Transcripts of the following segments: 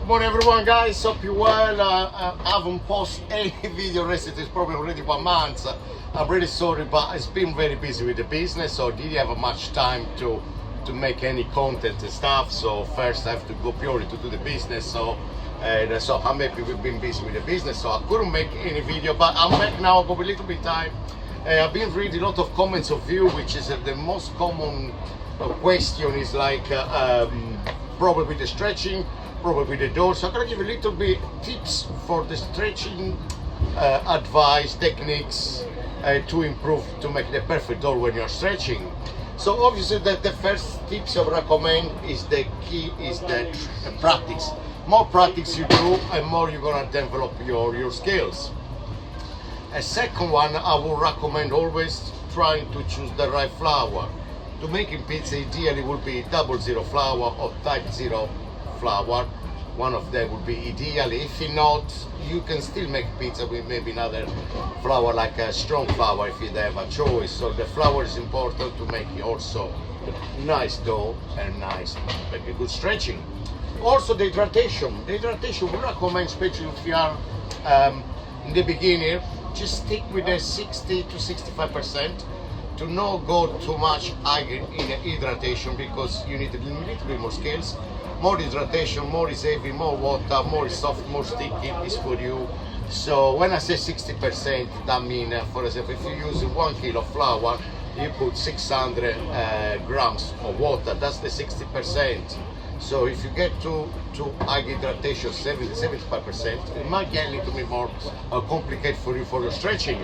Good morning everyone guys, hope you well. I haven't posted any video recently, it's probably already 1 month. I'm really sorry, but it's been very busy with the business, so I didn't have much time to make any content and stuff. So first I have to go purely to do the business, so I'm happy we've been busy with the business, so I couldn't make any video, but I'm back now. I've got a little bit time. I've been reading a lot of comments of you, which is the most common question is like probably with the stretching, probably with the door. So I'm gonna give a little bit tips for the stretching, advice, techniques to improve, to make the perfect door when you're stretching. So obviously the first tips I recommend is the key is the practice. More practice you do, and more you're gonna develop your skills. A second one, I would recommend always trying to choose the right flour. To making pizza, ideally would be 00 flour or type 0 flour. One of them would be ideal. If not, you can still make pizza with maybe another flour, like a strong flour if you have a choice. So the flour is important to make also nice dough and nice, make a good stretching. Also the hydration. The hydration we recommend, especially if you are in the beginner, just stick with the 60 to 65%. To not go too much higher in hydration, because you need a little bit more skills. More hydration, more is heavy, more water, more is soft, more sticky is for you. So when I say 60%, that means, for example, if you use 1 kilo of flour, you put 600 grams of water. That's the 60%. So if you get to high hydration, 75%, it might get a little bit more complicated for you for your stretching.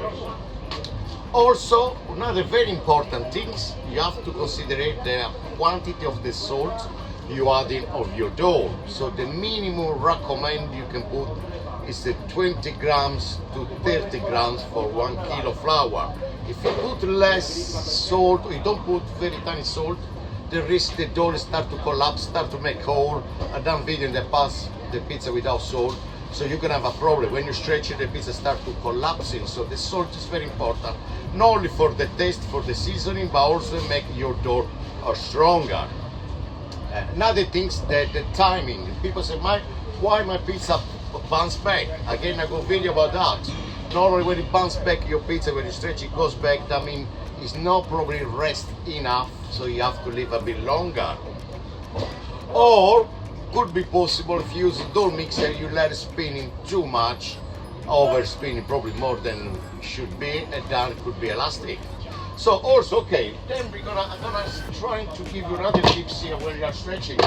Also, another very important thing, you have to consider the quantity of the salt you add in of your dough. So the minimum recommend you can put is the 20 grams to 30 grams for 1 kilo flour. If you put less salt, or you don't put very tiny salt, the risk the dough start to collapse, start to make hole. I've done video in the past, the pizza without salt. So you can have a problem when you stretch it, the pizza start to collapsing. So the salt is very important, not only for the taste, for the seasoning, but also make your dough stronger. Another thing is the timing. People say, why my pizza bounce back? Again, I got a video about that. Normally when it bounce back your pizza, when you stretch it goes back, that means it's not probably rest enough, so you have to leave a bit longer. Or could be possible if you use a dough mixer, you let it spinning too much, over spinning probably more than it should be, and then it could be elastic. So also, okay, then I'm gonna try to give you another tips here when you are stretching.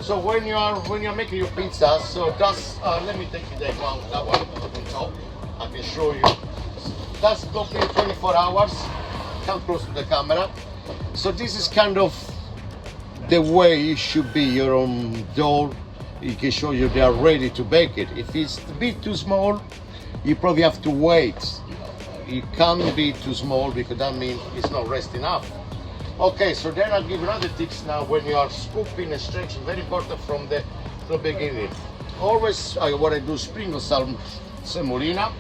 So when you are making your pizza, so that's let me take you that one on top. I can show you. That's complete 24 hours. Come close to the camera. So this is kind of the way it should be your own dough. It can show you they are ready to bake it. If it's a bit too small, you probably have to wait. It can't be too small, because that means it's not rest enough. Okay, so then I'll give you another tips now when you are scooping and stretching. Very important from the beginning. Always what I do, sprinkle some semolina.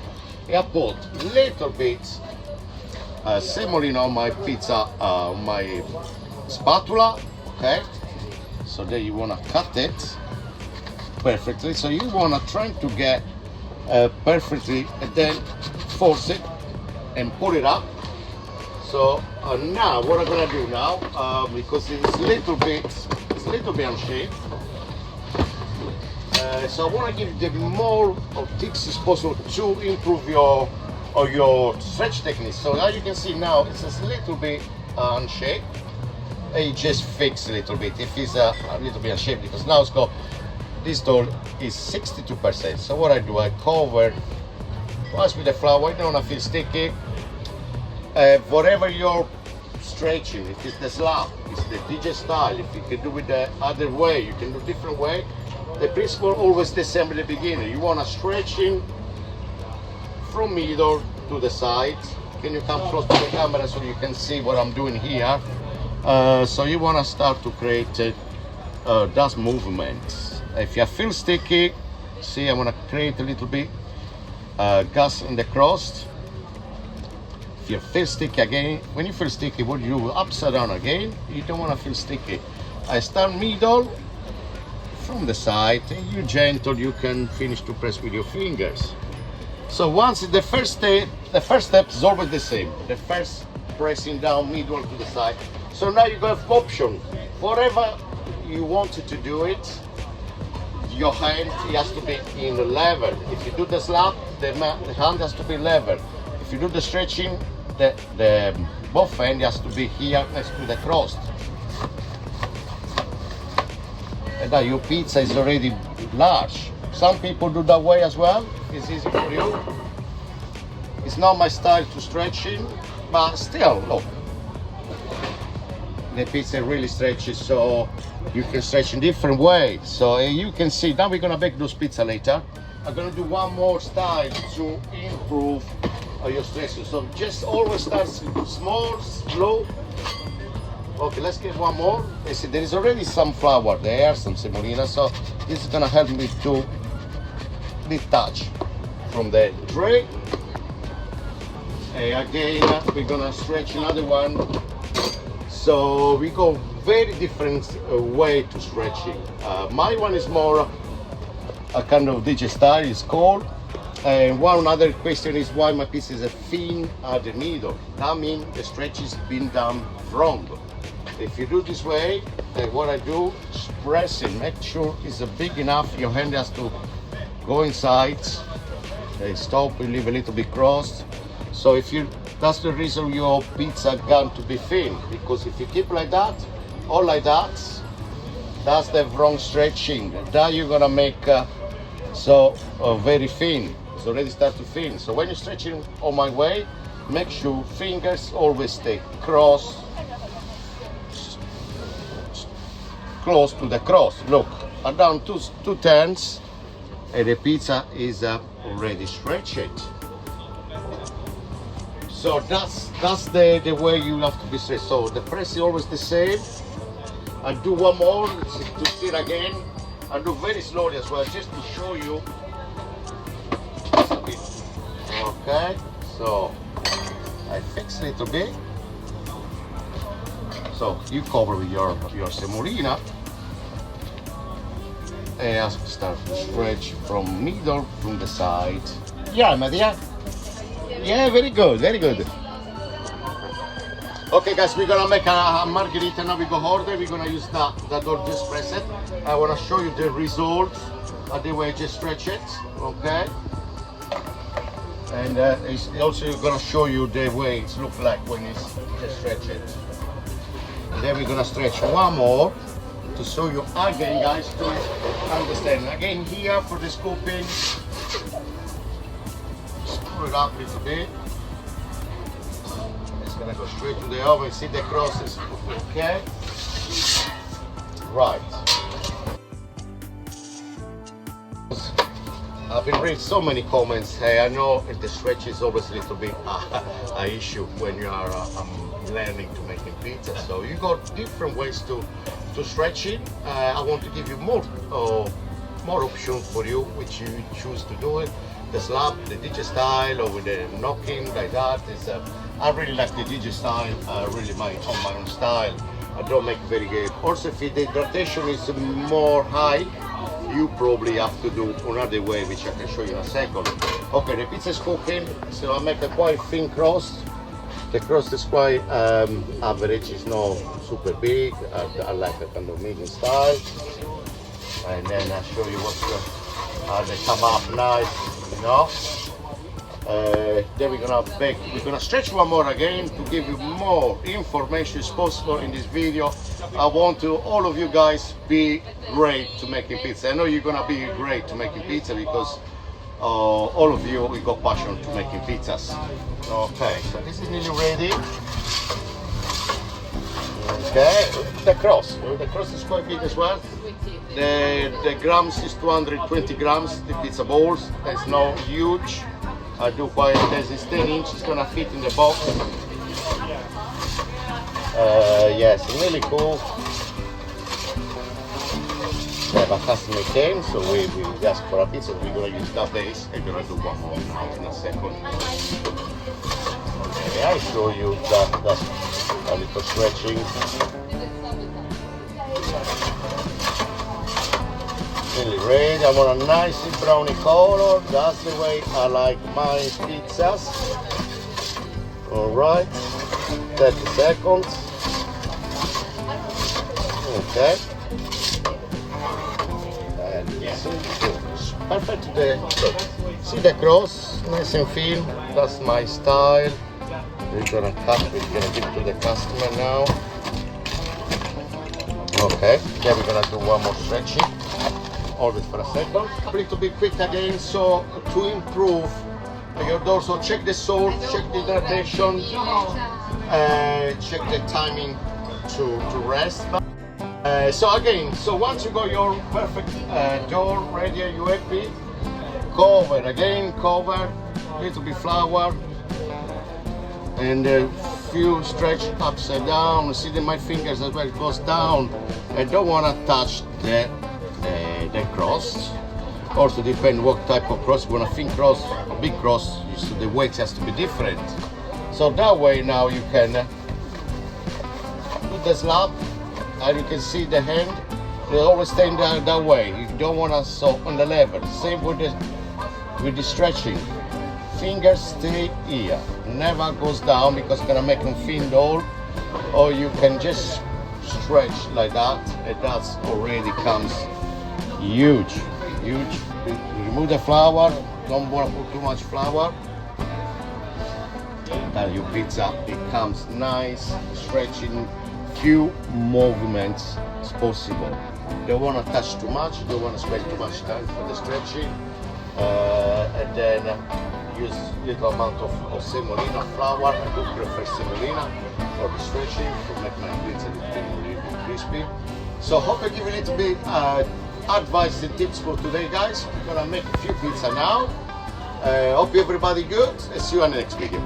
I put little bit semolina on my pizza, my spatula. Okay, so then you want to cut it perfectly. So you want to try to get perfectly, and then force it and pull it up. So now what I'm gonna do now, because it's a little bit unshaped, so I want to give you the more of tips as possible to improve your stretch technique. So now you can see now it's a little bit unshaped. You just fix a little bit if it's a little bit unshaped, because now it's got, this dough is 62%. So what I do, I cover once with the flour. I don't want to feel sticky. Whatever you're stretching, if it's the slab, it's the DJ style. If you can do it the other way, you can do different way. The principle always the same at the beginning. You want to stretching from middle to the side. Can you come close to the camera so you can see what I'm doing here? So you want to start to create that movement. If you feel sticky, see, I'm going to create a little bit gas in the crust. If you feel sticky again, when you feel sticky, what you do, upside down again. You don't want to feel sticky. I start middle, from the side, and you gentle, you can finish to press with your fingers. So once the first step is always the same. The first pressing down middle to the side. So now you have option. Whatever you wanted to do it, your hand has to be in the level. If you do the slap, the hand has to be level. If you do the stretching, the both hand has to be here next to the cross. And now your pizza is already large. Some people do that way as well. It's easy for you. It's not my style to stretching, but still, look. The pizza really stretches, so you can stretch in different ways. So you can see, now we're gonna bake those pizza later. I'm gonna do one more style to improve your stretching. So just always start small, slow. Okay, let's get one more. You see, there is already some flour there, some semolina, so this is gonna help me to detach from the tray. And again, we're gonna stretch another one. So we go very different way to stretching. My one is more a kind of DJ style, it's called. And one other question is why my piece is a thin at the middle. That means the stretch is being done wrong. If you do this way, what I do is press it, make sure it's big enough, your hand has to go inside, stop, you leave a little bit crossed. So if you, that's the reason your pizza got to be thin, because if you keep like that, or like that, that's the wrong stretching. That you're gonna make very thin. It's already start to thin. So when you're stretching on my way, make sure fingers always stay close to the cross. Look, I'm down two turns, and the pizza is already stretched. So that's the way you have to be stretched. So the press is always the same. I do one more to see it again. I do very slowly as well, just to show you. Okay, so I fix a little bit. So you cover with your semolina, and I start to stretch from middle, from the side. Yeah, Maria. Yeah, very good, very good. Okay guys, we're gonna make a margherita. Now we go order. We're gonna use that door, just press it. I wanna show you the result of the way I just stretch it, okay? And it's also gonna show you the way it looks like when it's just stretch it. And then we're gonna stretch one more to show you again, guys, to understand. Again, here for the scooping, screw it up a little bit. It's gonna go straight to the oven. See the crosses, okay? Right. I've been reading so many comments. Hey, I know the stretch is always a little bit an issue when you are learning to making pizza. So you got different ways to stretch it. I want to give you more options for you, which you choose to do it. The slab, the DJ style, or with the knocking like that. I really like the DJ style. Really my own style. I don't make very good. Also, if the hydration is more high, you probably have to do another way, which I can show you in a second. Okay, the pizza is cooking, so I make a quite thin crust. The crust is quite average, it's not super big. I like a kind of medium style. And then I'll show you how they come up nice, you know. Then we're gonna bake. We're gonna stretch one more again to give you more information as possible in this video. I want to all of you guys be great to making pizza. I know you're gonna be great to making pizza because all of you we got passion to making pizzas. Okay, so this is nearly ready. Okay, the crust is quite big as well. The grams is 220 grams. The pizza balls. It's not huge. I do quite, it's 10 inches, it's gonna fit in the box. Yes, really cool. We have a custom made, so we ask for a pizza, we're gonna use that base, and we're gonna do one more now in a second. Okay, I show you that's a little stretching. Nearly ready. I want a nice browny color. That's the way I like my pizzas. Alright, 30 seconds. Okay. And it's perfect today. See the cross, nice and thin. That's my style. We're gonna cut, we're gonna give it to the customer now. Okay, then we're gonna do one more stretching. Hold it for a second. A little bit quick again, so to improve your dough, so check the salt, check the hydration, check the timing to rest. So again, so once you got your perfect dough ready, you happy, cover again, cover, a little bit flour, and a few stretch upside down. See that my fingers as well goes down. I don't want to touch the cross. Also depend what type of cross. You want a thin cross, a big cross, so the weight has to be different. So that way now you can put the slab, and you can see the hand. They always stay that way. You don't want to so on the level. Same with the stretching. Fingers stay here, never goes down because it's gonna make them thin dough. Or you can just stretch like that, and that's already comes huge. Remove the flour, don't want to put too much flour. And your pizza becomes nice, stretching, few movements as possible. Don't want to touch too much, don't want to spend too much time for the stretching. And then use little amount of semolina flour. I do prefer semolina for the stretching to make my pizza a little bit crispy. So hope I give you a little bit advice and tips for today, guys. We're gonna make a few pizza now. Hope everybody good. See you on the next video.